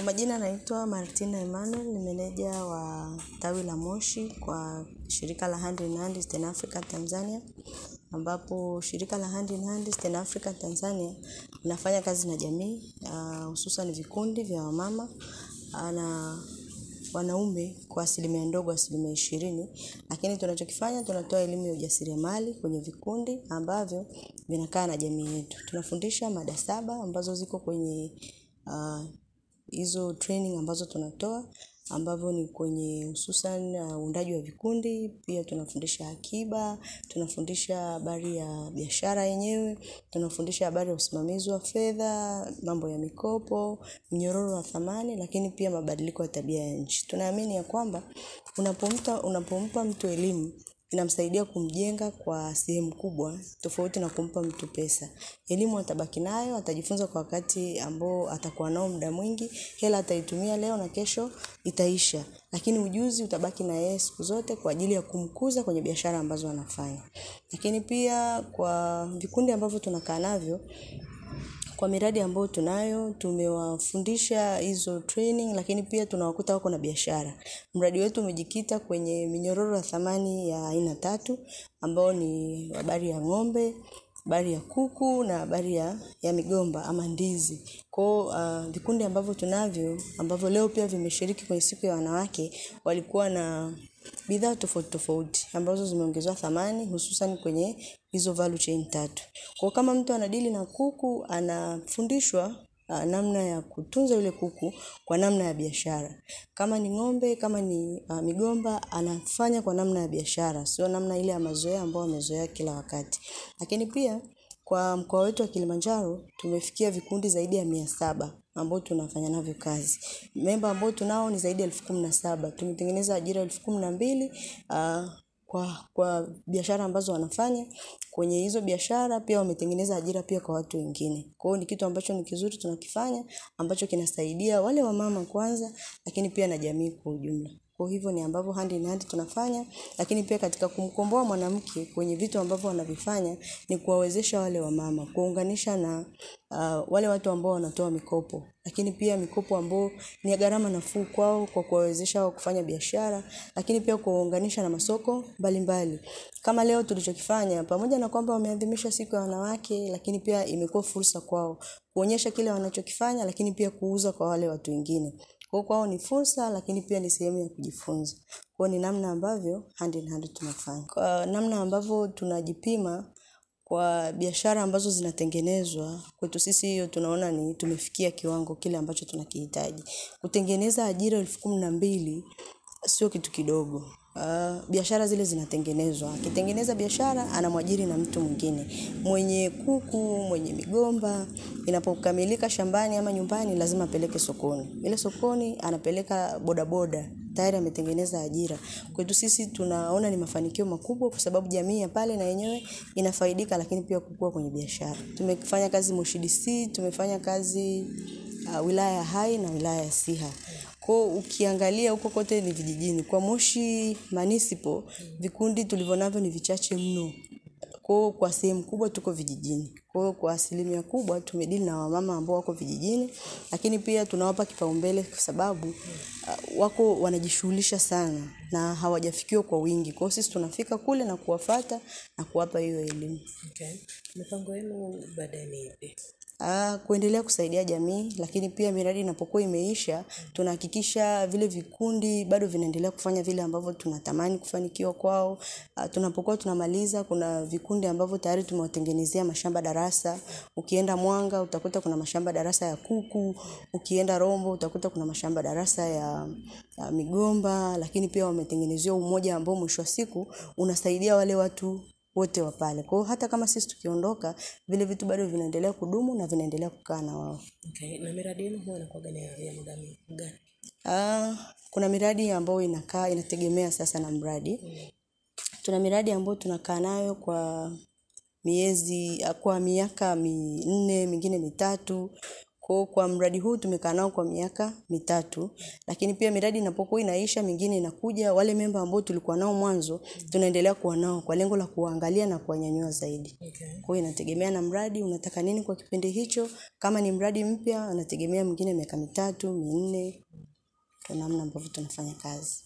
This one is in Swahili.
Kwa majina naitwa Martina Emmanuel, ni meneja wa tawi la Moshi kwa shirika la Hand in Hand East Africa Tanzania, ambapo shirika la Hand in Hand East Africa Tanzania linafanya kazi na jamii, hususan vikundi vya wamama na wanaume kwa asilimia ndogo, asilimia 20, lakini tunachokifanya tunatoa elimu ya ujasiriamali kwenye vikundi ambavyo vinakaa na jamii yetu. Tunafundisha mada 7 ambazo ziko kwenye hizo training ambazo tunatoa, ambavyo ni kwenye hususan uundaji wa vikundi. Pia tunafundisha akiba, tunafundisha habari ya biashara yenyewe, tunafundisha habari ya usimamizi wa fedha, mambo ya mikopo, mnyororo wa thamani, lakini pia mabadiliko ya tabia ya nchi. Tunaamini ya kwamba unapompa mtu elimu inamsaidia kumjenga kwa sehemu kubwa, tofauti na kumpa mtu pesa. Elimu atabaki nayo, atajifunza kwa wakati ambao atakuwa nao muda mwingi, hela ataitumia leo na kesho itaisha. Lakini ujuzi utabaki na yeye siku zote kwa ajili ya kumkuza kwenye biashara ambazo anafanya. Lakini pia kwa vikundi ambavyo tunakaa navyo, kwa miradi ambayo tunayo, tumewafundisha hizo training, lakini pia tunawakuta wako na biashara. Mradi wetu umejikita kwenye minyororo ya thamani ya aina 3, ambao ni habari ya ng'ombe, habari ya kuku na habari ya migomba ama ndizi. Kwa vikundi ambavyo tunavyo, ambavyo leo pia vimeshiriki kwenye siku ya wanawake, walikuwa na bidhaa tofauti tofauti ambazo zimeongezwa thamani, hususan kwenye hizo value chain 3. Kwa kama mtu anadili na kuku, anafundishwa namna ya kutunza yule kuku kwa namna ya biashara. Kama ni ng'ombe, kama ni migomba, anafanya kwa namna ya biashara, sio namna ile ya mazoea ambayo amezoea kila wakati. Lakini pia kwa mkoa wetu wa Kilimanjaro tumefikia vikundi zaidi ya 700 ambao tunafanya navyo kazi. Memba ambao tunao ni zaidi ya 17,000. Tumetengeneza ajira 12,000 kwa biashara ambazo wanafanya. Kwenye hizo biashara pia wametengeneza ajira pia kwa watu wengine. Kwa hiyo ni kitu ambacho ni kizuri tunakifanya, ambacho kinasaidia wale wamama kwanza, lakini pia na jamii kwa ujumla. Kwa hivyo ni ambavyo Hand in Hand tunafanya, lakini pia katika kumkomboa mwanamke kwenye vitu ambavyo wanavifanya ni kuwawezesha wale wamama, kuunganisha na wale watu ambao wanatoa mikopo, lakini pia mikopo ambao ni ya gharama nafuu kwao, kwa kuwawezesha wao kufanya biashara, lakini pia kuunganisha na masoko mbalimbali. Kama leo tulichokifanya, pamoja na kwamba wameadhimisha siku ya wanawake, lakini pia imekuwa fursa kwao kuonyesha kile wanachokifanya, lakini pia kuuza kwa wale watu wengine. Kwa kwao ni fursa, lakini pia ni sehemu ya kujifunza. Kwa ni namna ambavyo Hand in Hand tunafanya. Kwa namna ambavyo tunajipima kwa biashara ambazo zinatengenezwa, kwetu sisi hiyo tunaona ni tumefikia kiwango kile ambacho tunakihitaji. Kutengeneza ajira 12,000 sio kitu kidogo. Biashara zile zinatengenezwa. Akitengeneza biashara anamwajiri na mtu mwingine. Mwenye kuku, mwenye migomba, inapokamilika shambani ama nyumbani lazima apeleke sokoni. Ile sokoni anapeleka bodaboda, tayari ametengeneza ajira. Kwetu sisi tunaona ni mafanikio makubwa kwa sababu jamii ya pale na yenyewe inafaidika, lakini pia kukua kwenye biashara. Tumefanya kazi Moshi DC, tumefanya kazi wilaya ya Hai na wilaya ya Siha. Kwa ukiangalia huko kote ni vijijini. Kwa Moshi Municipal vikundi tulivyonavyo ni vichache mno. Kwa sehemu kubwa tuko vijijini. Kwa asilimia kubwa tumedili na wamama ambao wako vijijini, lakini pia tunawapa kipaumbele kwa sababu wako wanajishughulisha sana na hawajafikiwa kwa wingi. Kwa sisi tunafika kule na kuwafuata na kuwapa hiyo elimu. Okay. Mipango yenu baadaye ni ipi? Kuendelea kusaidia jamii, lakini pia miradi inapokuwa imeisha, tunahakikisha vile vikundi bado vinaendelea kufanya vile ambavyo tunatamani kufanikiwa kwao. Tunapokuwa tunamaliza, kuna vikundi ambavyo tayari tumewatengenezea mashamba darasa. Ukienda Mwanga utakuta kuna mashamba darasa ya kuku, ukienda Rombo utakuta kuna mashamba darasa ya migomba, lakini pia wametengenezea umoja ambao mwisho wa siku unasaidia wale watu wote wa pale. Kwa hata kama sisi tukiondoka, vile vitu bado vinaendelea kudumu na vinaendelea kukaa na wao. Okay. Na miradi yenu huwa inakuwa gani ya muda gani? Kuna miradi ambayo inategemea sasa na mradi. Tuna miradi ambayo tunakaa nayo kwa miaka 4, mingine 3. Kwa mradi huu tumekaa nao kwa miaka 3, lakini pia miradi inapokuwa inaisha mingine inakuja, wale memba ambao tulikuwa nao mwanzo tunaendelea kuwa nao kwa lengo la kuangalia na kuwanyanyua zaidi. Kwa hiyo inategemea na mradi unataka nini kwa kipindi hicho. Kama ni mradi mpya anategemea mwingine miaka 3, 4, kwa namna ambavyo tunafanya kazi.